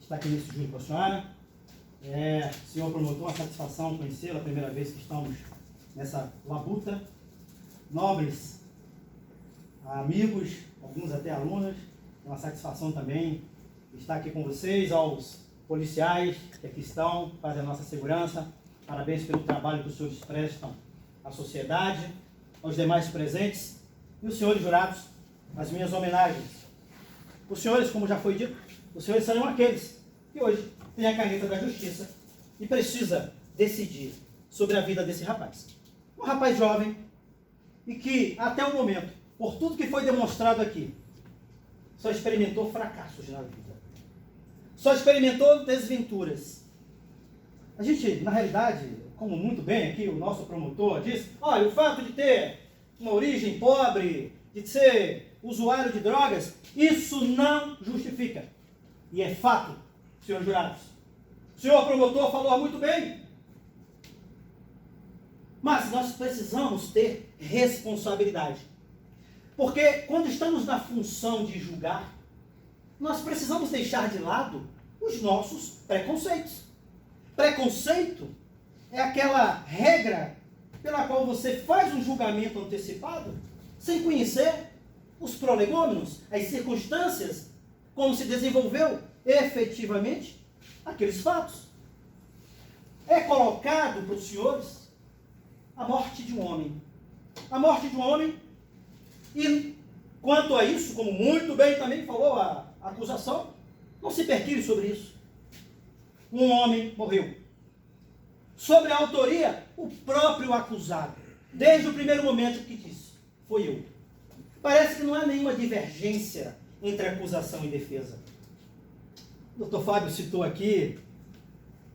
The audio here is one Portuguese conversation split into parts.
estar aqui nesse júri com a senhora. Senhor promotor, uma satisfação conhecê-lo, a primeira vez que estamos nessa labuta. Nobres amigos, alguns até alunos, é uma satisfação também estar aqui com vocês, aos policiais que aqui estão, fazem a nossa segurança. Parabéns pelo trabalho que os senhores prestam à sociedade, aos demais presentes e os senhores jurados, as minhas homenagens. Os senhores, como já foi dito, os senhores serão aqueles que hoje têm a caneta da justiça e precisa decidir sobre a vida desse rapaz. Um rapaz jovem e que, até o momento, por tudo que foi demonstrado aqui, só experimentou fracassos na vida. Só experimentou desventuras. A gente, na realidade, como muito bem aqui o nosso promotor disse, olha, o fato de ter uma origem pobre, de ser usuário de drogas, isso não justifica. E é fato, senhores jurados. O senhor promotor falou muito bem. Mas nós precisamos ter responsabilidade. Porque quando estamos na função de julgar, nós precisamos deixar de lado os nossos preconceitos. Preconceito é aquela regra pela qual você faz um julgamento antecipado sem conhecer os prolegômenos, as circunstâncias, como se desenvolveu efetivamente aqueles fatos. É colocado para os senhores a morte de um homem. A morte de um homem, e quanto a isso, como muito bem também falou a acusação, não se perquire sobre isso. Um homem morreu. Sobre a autoria, o próprio acusado, desde o primeiro momento que disse, foi eu. Parece que não há nenhuma divergência entre acusação e defesa. O doutor Fábio citou aqui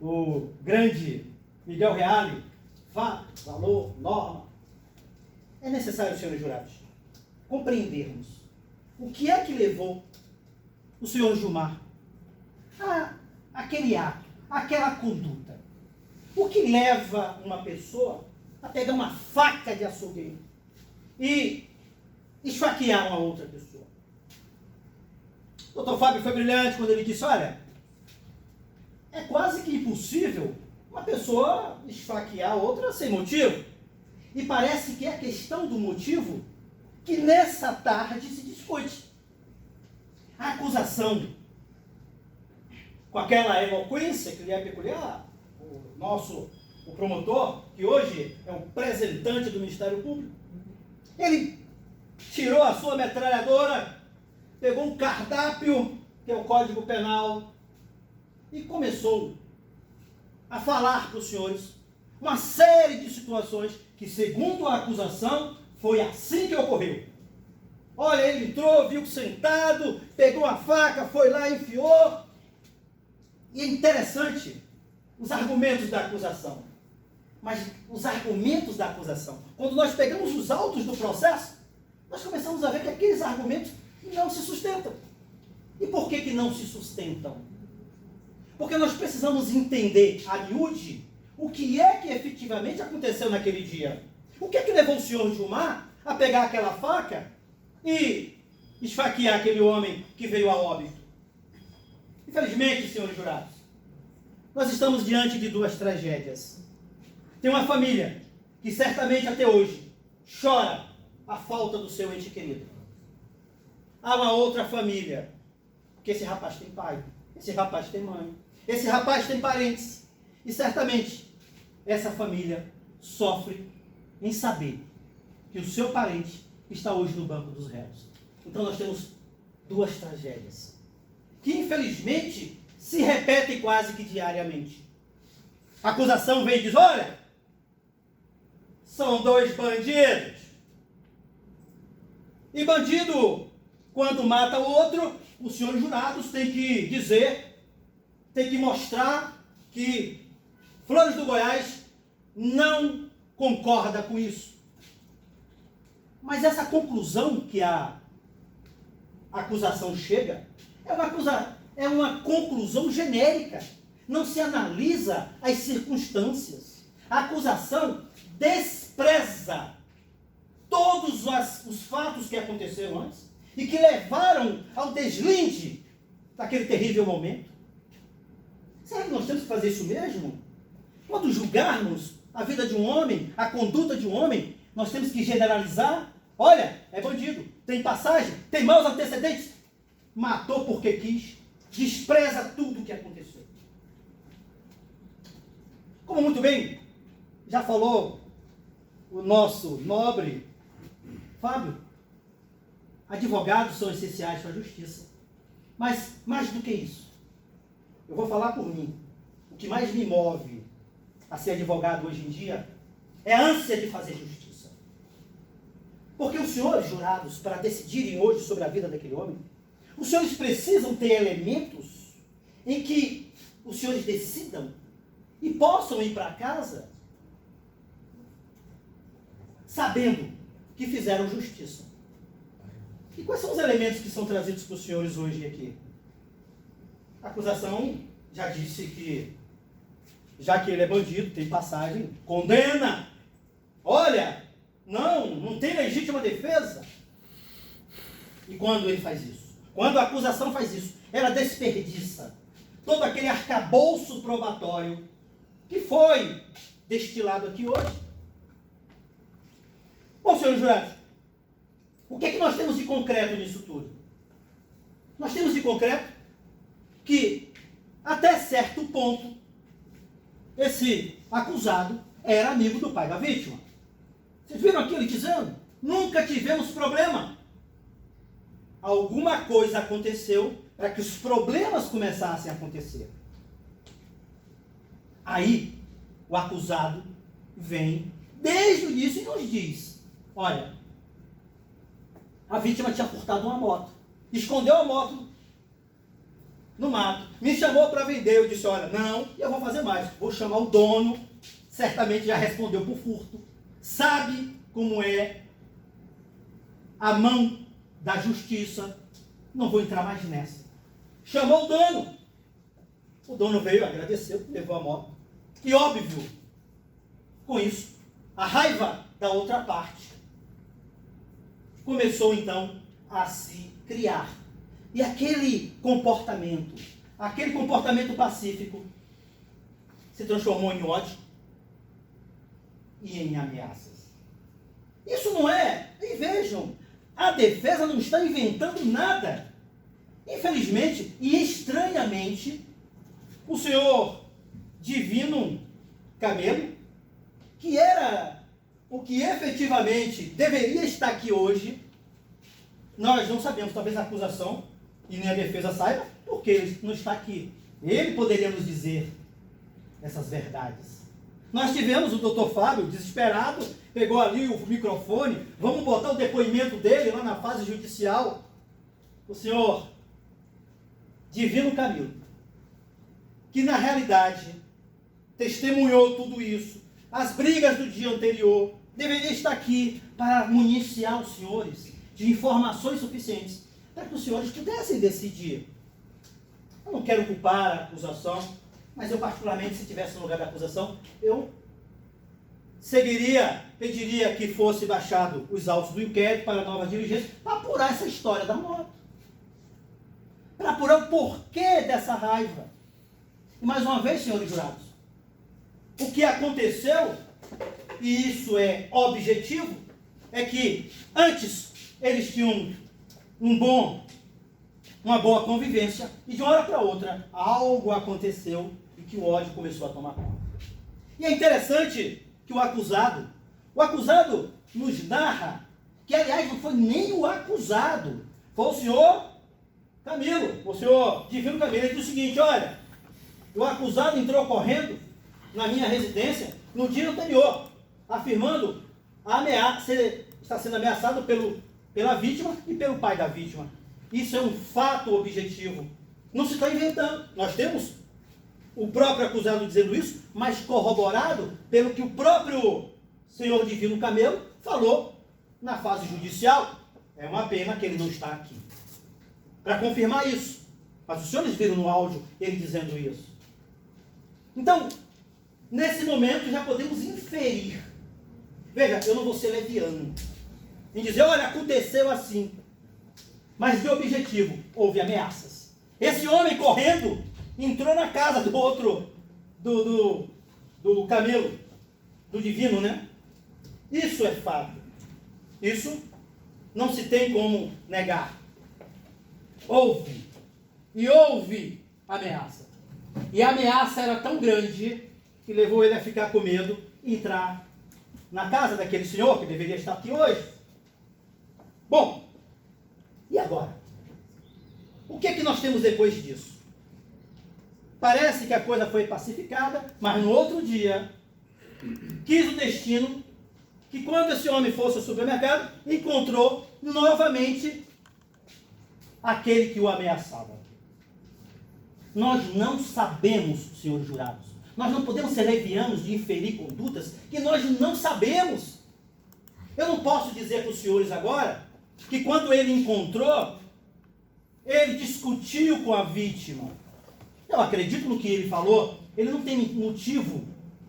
o grande Miguel Reale, fato, valor, norma. É necessário, senhores jurados, compreendermos o que é que levou o senhor Gilmar a aquele ato, aquela conduta. O que leva uma pessoa a pegar uma faca de açougueiro e esfaquear uma outra pessoa? O doutor Fábio foi brilhante quando ele disse, olha, é quase que impossível uma pessoa esfaquear outra sem motivo. E parece que é a questão do motivo que nessa tarde se discute. A acusação, com aquela eloquência que lhe é peculiar, o promotor, que hoje é o representante do Ministério Público, ele tirou a sua metralhadora, pegou um cardápio, que é o Código Penal, e começou a falar para os senhores uma série de situações que, segundo a acusação, foi assim que ocorreu. Olha, ele entrou, viu sentado, pegou a faca, foi lá, enfiou. E é interessante os argumentos da acusação. Mas os argumentos da acusação, quando nós pegamos os autos do processo, nós começamos a ver que aqueles argumentos não se sustentam. E por que não se sustentam? Porque nós precisamos entender a miúde o que é que efetivamente aconteceu naquele dia. O que é que levou o senhor Gilmar a pegar aquela faca e esfaquear aquele homem que veio a óbito? Infelizmente, senhores jurados, nós estamos diante de duas tragédias. Tem uma família que certamente até hoje chora a falta do seu ente querido. Há uma outra família, que esse rapaz tem pai, esse rapaz tem mãe, esse rapaz tem parentes. E certamente essa família sofre em saber que o seu parente está hoje no banco dos réus. Então nós temos duas tragédias que infelizmente se repetem quase que diariamente. A acusação vem e diz, olha, são dois bandidos. E bandido, quando mata o outro, os senhores jurados têm que dizer, têm que mostrar que Flores do Goiás não concorda com isso. Mas essa conclusão que a acusação chega é uma conclusão genérica. Não se analisa as circunstâncias. A acusação despreza todos os fatos que aconteceram antes e que levaram ao deslinde daquele terrível momento. Será que nós temos que fazer isso mesmo? Quando julgarmos a vida de um homem, a conduta de um homem, nós temos que generalizar? Olha, é bandido, tem passagem, tem maus antecedentes, matou porque quis, despreza tudo o que aconteceu. Como muito bem já falou o nosso nobre Fábio, advogados são essenciais para a justiça. Mas, mais do que isso, eu vou falar por mim. O que mais me move a ser advogado hoje em dia é a ânsia de fazer justiça. Porque os senhores jurados, para decidirem hoje sobre a vida daquele homem, os senhores precisam ter elementos em que os senhores decidam e possam ir para casa sabendo que fizeram justiça. E quais são os elementos que são trazidos para os senhores hoje aqui? A acusação já disse que, já que ele é bandido, tem passagem, condena. Olha, não tem legítima defesa. E quando ele faz isso? Quando a acusação faz isso, ela desperdiça todo aquele arcabouço probatório que foi destilado aqui hoje. Bom, senhores jurados, o que é que nós temos de concreto nisso tudo? Nós temos de concreto que, até certo ponto, esse acusado era amigo do pai da vítima. Vocês viram aqui ele dizendo? Nunca tivemos problema. Alguma coisa aconteceu para que os problemas começassem a acontecer. Aí, o acusado vem desde o início e nos diz: olha, a vítima tinha furtado uma moto, escondeu a moto no mato, me chamou para vender, eu disse: olha, não, eu vou fazer mais, vou chamar o dono, certamente já respondeu por furto, sabe como é a mão da justiça, não vou entrar mais nessa. Chamou o dono veio, agradeceu, levou a moto, e óbvio, com isso, a raiva da outra parte começou então a se criar. E aquele comportamento pacífico, se transformou em ódio e em ameaças. Isso não é, e vejam, a defesa não está inventando nada. Infelizmente e estranhamente, o senhor Divino Camelo, que era o que efetivamente deveria estar aqui hoje, nós não sabemos, talvez a acusação e nem a defesa saiba, porque ele não está aqui. Ele poderia nos dizer essas verdades. Nós tivemos o doutor Fábio, desesperado, pegou ali o microfone, vamos botar o depoimento dele lá na fase judicial. O senhor Divino Camilo, que na realidade testemunhou tudo isso, as brigas do dia anterior, deveria estar aqui para municiar os senhores de informações suficientes para que os senhores pudessem decidir. Eu não quero culpar a acusação, mas eu particularmente, se estivesse no lugar da acusação, eu pediria que fosse baixado os autos do inquérito para nova diligência, para apurar essa história da moto. Para apurar o porquê dessa raiva. E mais uma vez, senhores jurados, o que aconteceu, e isso é objetivo, é que antes eles tinham uma boa convivência, e de uma hora para outra algo aconteceu e que o ódio começou a tomar conta. E é interessante que o acusado nos narra que, aliás, não foi nem o acusado, foi o senhor Camilo, o senhor Divino Camilo. Ele diz o seguinte: olha, o acusado entrou correndo na minha residência no dia anterior, afirmando a ameaça, está sendo ameaçado pela vítima e pelo pai da vítima. Isso é um fato objetivo. Não se está inventando. Nós temos o próprio acusado dizendo isso, mas corroborado pelo que o próprio senhor Divino Camelo falou na fase judicial. É uma pena que ele não está aqui para confirmar isso. Mas os senhores viram no áudio ele dizendo isso. Então, nesse momento já podemos inferir. Veja, eu não vou ser leviano em dizer: olha, aconteceu assim. Mas de objetivo, houve ameaças. Esse homem correndo entrou na casa do outro, do camelo, do divino, né? Isso é fato. Isso não se tem como negar. Houve ameaça. E a ameaça era tão grande que levou ele a ficar com medo e entrar na casa daquele senhor que deveria estar aqui hoje. Bom, e agora? O que é que nós temos depois disso? Parece que a coisa foi pacificada, mas no outro dia, quis o destino que quando esse homem fosse ao supermercado, encontrou novamente aquele que o ameaçava. Nós não sabemos, senhores jurados, nós não podemos ser levianos de inferir condutas que nós não sabemos. Eu não posso dizer para os senhores agora que quando ele encontrou, ele discutiu com a vítima. Eu acredito no que ele falou, ele não tem motivo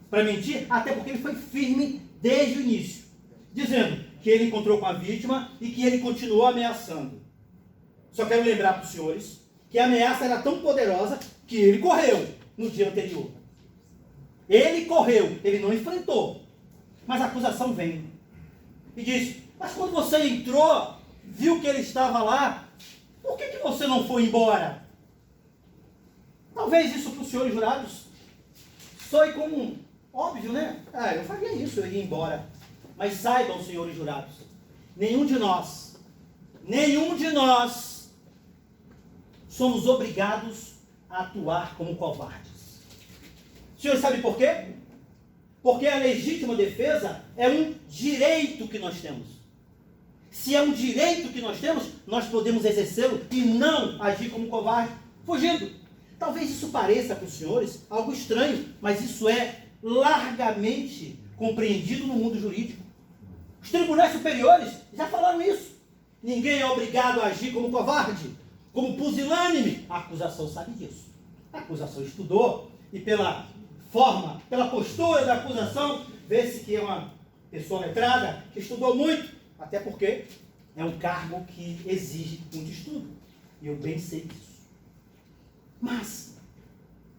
para mentir, até porque ele foi firme desde o início, dizendo que ele encontrou com a vítima e que ele continuou ameaçando. Só quero lembrar para os senhores que a ameaça era tão poderosa que ele correu no dia anterior. Ele correu, ele não enfrentou. Mas a acusação vem e diz: mas quando você entrou, viu que ele estava lá, por que você não foi embora? Talvez isso para os senhores jurados soe como óbvio, né? Eu faria isso, eu iria embora. Mas saibam, senhores jurados, nenhum de nós somos obrigados a atuar como covardes. O senhor sabe por quê? Porque a legítima defesa é um direito que nós temos. Se é um direito que nós temos, nós podemos exercê-lo e não agir como covarde, fugindo. Talvez isso pareça para os senhores algo estranho, mas isso é largamente compreendido no mundo jurídico. Os tribunais superiores já falaram isso. Ninguém é obrigado a agir como covarde, como pusilânime. A acusação sabe disso. A acusação estudou e pela forma, pela postura da acusação, vê-se que é uma pessoa letrada, que estudou muito, até porque é um cargo que exige muito estudo. E eu bem sei disso. Mas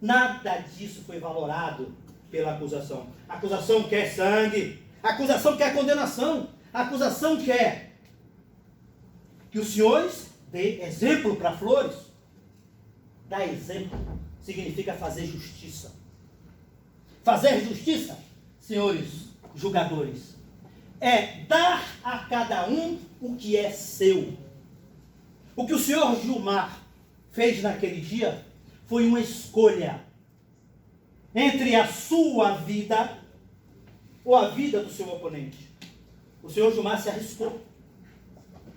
nada disso foi valorado pela acusação. A acusação quer sangue, a acusação quer condenação, a acusação quer que os senhores dê exemplo para Flores. Dar exemplo significa fazer justiça. Fazer justiça, senhores julgadores, é dar a cada um o que é seu. O que o senhor Gilmar fez naquele dia foi uma escolha entre a sua vida ou a vida do seu oponente. O senhor Gilmar se arriscou.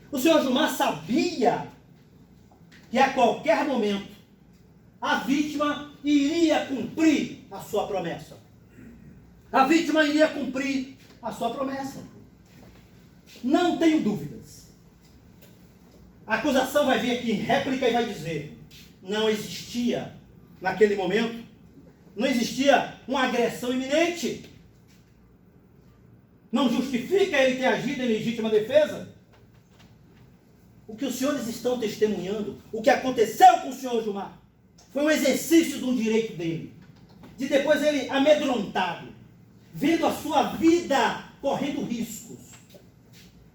O senhor Gilmar sabia que a qualquer momento a vítima iria cumprir a sua promessa. A vítima iria cumprir a sua promessa. Não tenho dúvidas. A acusação vai vir aqui em réplica e vai dizer: não existia, naquele momento, não existia uma agressão iminente. Não justifica ele ter agido em legítima defesa. O que os senhores estão testemunhando, o que aconteceu com o senhor Gilmar, foi um exercício de um direito dele. De depois ele amedrontado, vendo a sua vida correndo riscos.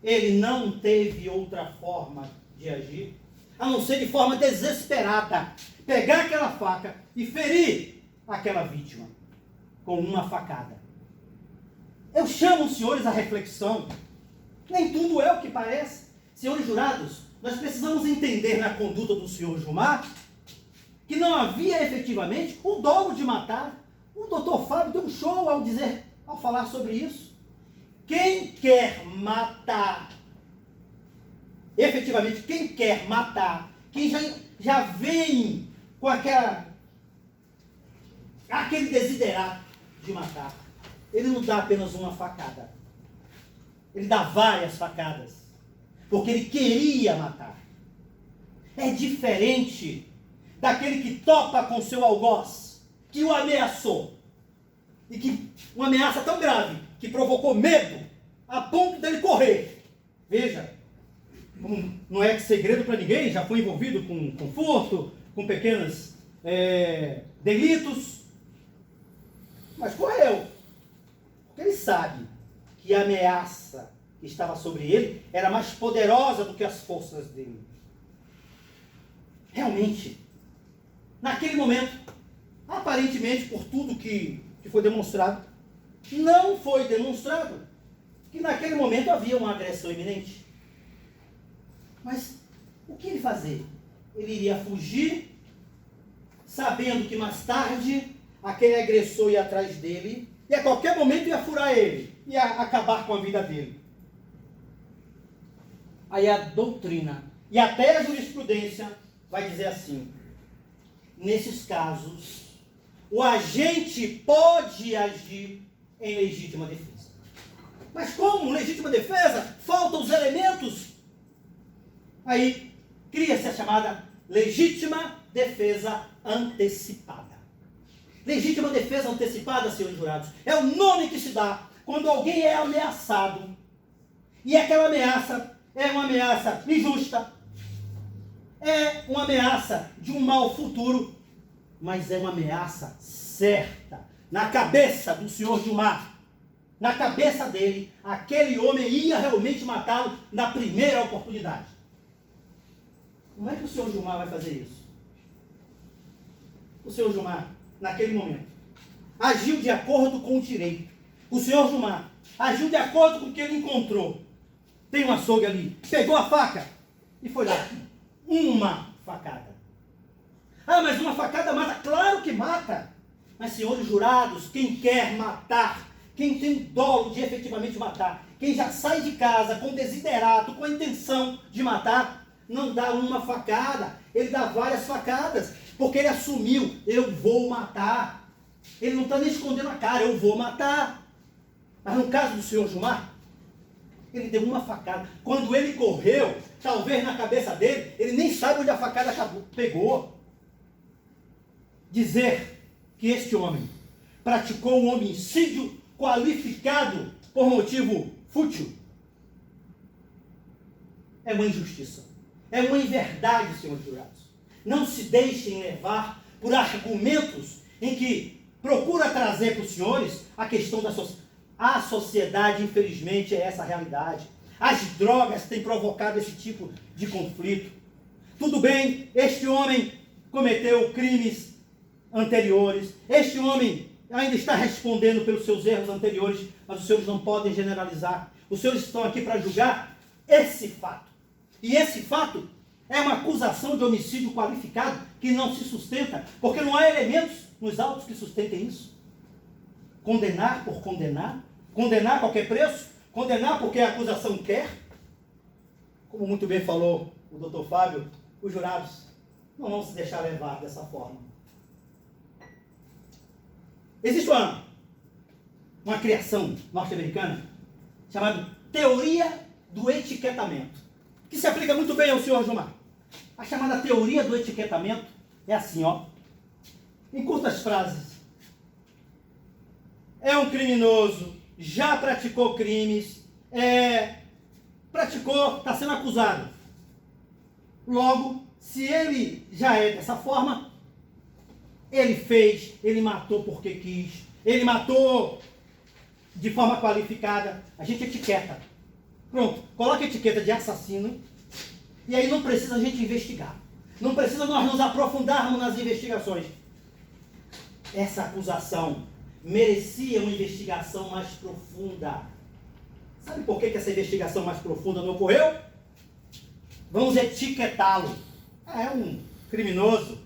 Ele não teve outra forma de agir, a não ser de forma desesperada, pegar aquela faca e ferir aquela vítima com uma facada. Eu chamo os senhores à reflexão. Nem tudo é o que parece. Senhores jurados, nós precisamos entender na conduta do senhor Gilmar que não havia efetivamente o dolo de matar. O doutor Fábio deu um show ao falar sobre isso. Quem quer matar, efetivamente, quem quer matar, quem já vem com aquele desiderato de matar, ele não dá apenas uma facada. Ele dá várias facadas. Porque ele queria matar. É diferente daquele que topa com seu algoz, que o ameaçou. E que uma ameaça tão grave, que provocou medo, a ponto dele correr. Veja, não é segredo para ninguém, já foi envolvido com furto, com pequenas delitos, mas correu, porque ele sabe que a ameaça que estava sobre ele era mais poderosa do que as forças dele. Realmente, naquele momento, aparentemente por tudo que foi demonstrado, não foi demonstrado que naquele momento havia uma agressão iminente. Mas o que ele fazer? Ele iria fugir, sabendo que mais tarde aquele agressor ia atrás dele e a qualquer momento ia furar ele, ia acabar com a vida dele. Aí a doutrina e até a jurisprudência vai dizer assim: nesses casos, o agente pode agir em legítima defesa. Mas como legítima defesa? Faltam os elementos. Aí cria-se a chamada legítima defesa antecipada. Legítima defesa antecipada, senhores jurados, é o nome que se dá quando alguém é ameaçado e aquela ameaça é uma ameaça injusta, é uma ameaça de um mal futuro, mas é uma ameaça certa. Na cabeça do senhor Gilmar, na cabeça dele, aquele homem ia realmente matá-lo na primeira oportunidade. Como é que o senhor Gilmar vai fazer isso? O senhor Gilmar, naquele momento, agiu de acordo com o direito. O senhor Gilmar agiu de acordo com o que ele encontrou. Tem um açougue ali, pegou a faca e foi lá. Uma facada. Ah, mas uma facada mata? Claro que mata. Mas, senhores jurados, quem quer matar, quem tem dolo de efetivamente matar, quem já sai de casa com desiderato, com a intenção de matar, não dá uma facada, ele dá várias facadas, porque ele assumiu: eu vou matar. Ele não está nem escondendo a cara: eu vou matar. Mas no caso do senhor Gilmar, ele deu uma facada. Quando ele correu, talvez na cabeça dele, ele nem sabe onde a facada pegou. Dizer que este homem praticou um homicídio qualificado por motivo fútil é uma injustiça. É uma inverdade, senhores jurados. Não se deixem levar por argumentos em que procura trazer para os senhores a questão da sociedade. A sociedade, infelizmente, é essa a realidade. As drogas têm provocado esse tipo de conflito. Tudo bem, este homem cometeu crimes anteriores, este homem ainda está respondendo pelos seus erros anteriores, mas os senhores não podem generalizar. Os senhores estão aqui para julgar esse fato. E esse fato é uma acusação de homicídio qualificado que não se sustenta, porque não há elementos nos autos que sustentem isso. Condenar por condenar, condenar a qualquer preço, condenar porque a acusação quer. Como muito bem falou o doutor Fábio, os jurados não vão se deixar levar dessa forma. Existe uma criação norte-americana chamada teoria do etiquetamento, que se aplica muito bem ao senhor Gilmar. A chamada teoria do etiquetamento é assim, ó, em curtas frases: é um criminoso, já praticou crimes, está sendo acusado. Logo, se ele já é dessa forma, ele fez, ele matou porque quis, ele matou de forma qualificada, a gente etiqueta. Pronto, coloca a etiqueta de assassino, e aí não precisa a gente investigar. Não precisa nós nos aprofundarmos nas investigações. Essa acusação merecia uma investigação mais profunda. Sabe por que essa investigação mais profunda não ocorreu? Vamos etiquetá-lo. É um criminoso,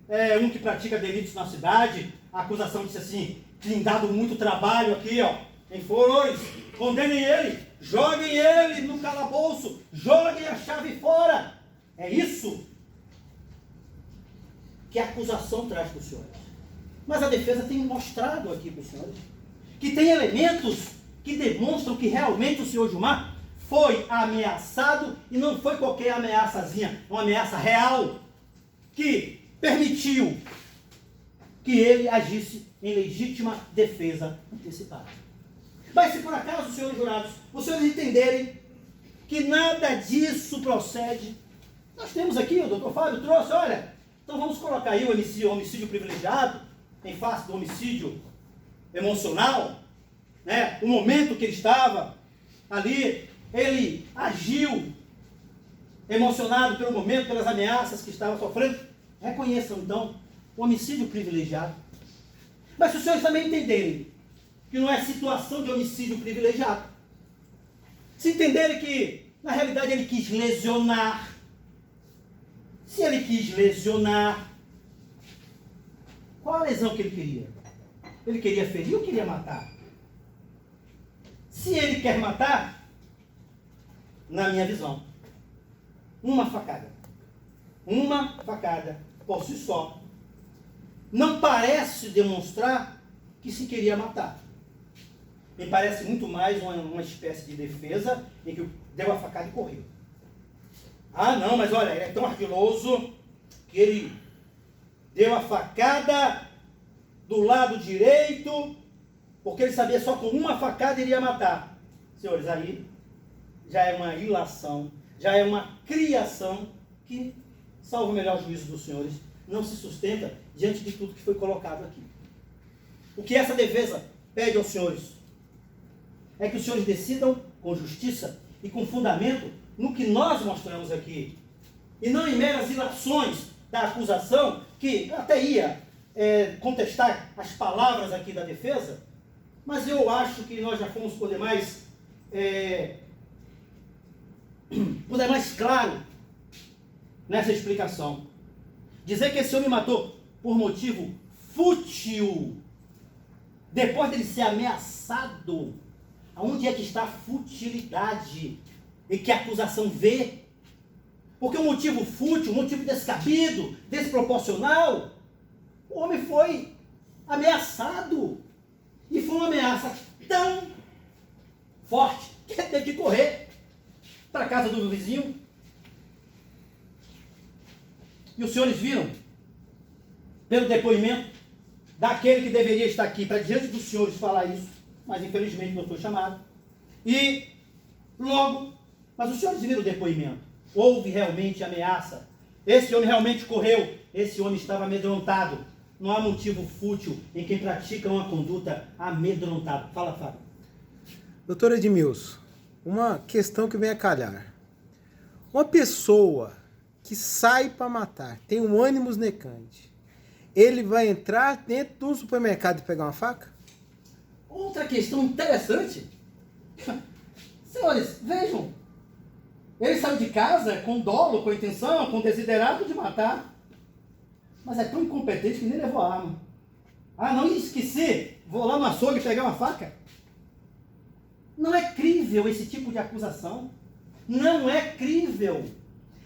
é um que pratica delitos na cidade. A acusação disse assim: tem dado muito trabalho aqui, ó, em Flores. Condenem ele, joguem ele no calabouço, joguem a chave fora. É isso que a acusação traz para os senhores. Mas a defesa tem mostrado aqui para os senhores que tem elementos que demonstram que realmente o senhor Gilmar foi ameaçado, e não foi qualquer ameaçazinha, uma ameaça real, que permitiu que ele agisse em legítima defesa antecipada. Mas se por acaso, senhores jurados, os senhores entenderem que nada disso procede, nós temos aqui, o doutor Fábio trouxe, olha, Então vamos colocar aí o homicídio privilegiado em face do homicídio emocional, né? O momento que ele estava ali, ele agiu emocionado pelo momento, pelas ameaças que estava sofrendo. Reconheçam então o homicídio privilegiado. Mas se os senhores também entenderem que não é situação de homicídio privilegiado, se entenderem que na realidade ele quis lesionar, se ele quis lesionar, qual a lesão que ele queria? Ele queria ferir ou queria matar? Se ele quer matar, na minha visão, uma facada por si só, não parece demonstrar que se queria matar. Me parece muito mais uma espécie de defesa em que deu a facada e correu. Ah, não, mas olha, ele é tão ardiloso que ele deu a facada do lado direito, porque ele sabia só com uma facada iria matar. Senhores, aí já é uma ilação, já é uma criação que, salvo o melhor juízo dos senhores, não se sustenta diante de tudo que foi colocado aqui. O que essa defesa pede aos senhores é que os senhores decidam com justiça e com fundamento no que nós mostramos aqui, e não em meras ilações da acusação, que até ia contestar as palavras aqui da defesa, mas eu acho que nós já fomos por demais claro nessa explicação. Dizer que esse homem matou por motivo fútil, depois dele ser ameaçado, aonde é que está a futilidade e que a acusação vê? Porque um motivo fútil, um motivo descabido, desproporcional, o homem foi ameaçado. E foi uma ameaça tão forte que ele teve que correr para a casa do vizinho. E os senhores viram, pelo depoimento daquele que deveria estar aqui para diante dos senhores falar isso, mas infelizmente não foi chamado. E logo, mas os senhores viram o depoimento. Houve realmente ameaça. Esse homem realmente correu. Esse homem estava amedrontado. Não há motivo fútil em quem pratica uma conduta amedrontada. Fala, Fábio. Doutor Edmilson, uma questão que vem a calhar. Uma pessoa que sai para matar, tem um ânimos necante, ele vai entrar dentro de um supermercado e pegar uma faca? Outra questão interessante. Senhores, vejam. Ele saiu de casa com dolo, com intenção, com desiderato de matar. Mas é tão incompetente que nem levou a arma. Ah, não, esqueci. Vou lá no açougue pegar uma faca. Não é crível esse tipo de acusação. Não é crível.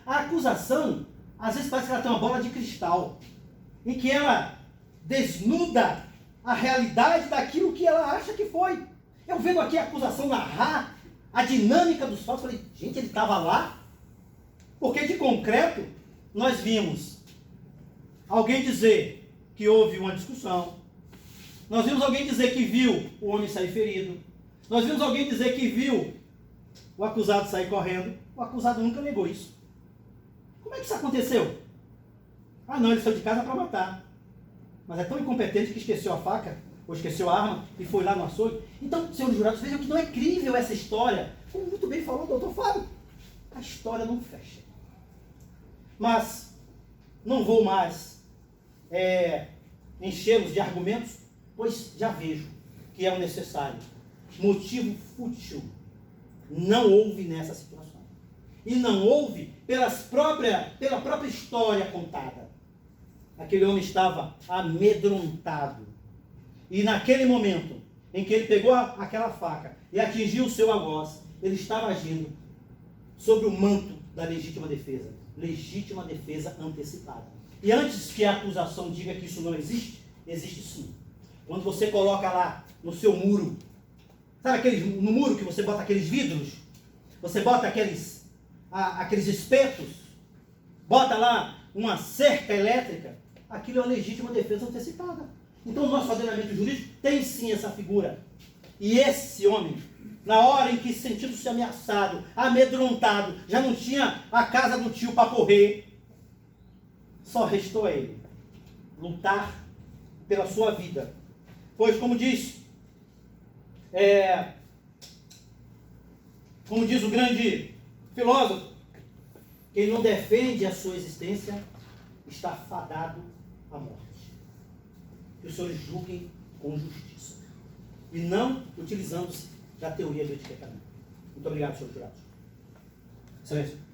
A acusação, às vezes parece que ela tem uma bola de cristal, em que ela desnuda a realidade daquilo que ela acha que foi. Eu vendo aqui a acusação narrar a dinâmica dos fatos, falei, gente, ele estava lá? Porque de concreto, nós vimos alguém dizer que houve uma discussão, nós vimos alguém dizer que viu o homem sair ferido, nós vimos alguém dizer que viu o acusado sair correndo. O acusado nunca negou isso. Como é que isso aconteceu? Ah não, ele saiu de casa para matar. Mas é tão incompetente que esqueceu a faca, ou esqueceu a arma, e foi lá no açougue. Então, senhores jurados, vejam que não é crível essa história. Como muito bem falou o doutor Fábio, a história não fecha. Mas não vou mais enchê-los de argumentos, pois já vejo que é o necessário. Motivo fútil não houve nessa situação. E não houve pela própria história contada. Aquele homem estava amedrontado. E naquele momento em que ele pegou aquela faca e atingiu o seu algoz, ele estava agindo sobre o manto da legítima defesa. Legítima defesa antecipada. E antes que a acusação diga que isso não existe, existe sim. Quando você coloca lá no seu muro, sabe no muro que você bota aqueles vidros? Você bota aqueles espetos, bota lá uma cerca elétrica, aquilo é uma legítima defesa antecipada. Então o nosso ordenamento jurídico tem sim essa figura. E esse homem, na hora em que sentindo-se ameaçado, amedrontado, já não tinha a casa do tio para correr, só restou a ele lutar pela sua vida. Pois, como diz o grande filósofo, quem não defende a sua existência está fadado à morte. Que os senhores julguem com justiça e não utilizando-se da teoria do etiquetamento. Muito obrigado, senhor jurado. Silêncio.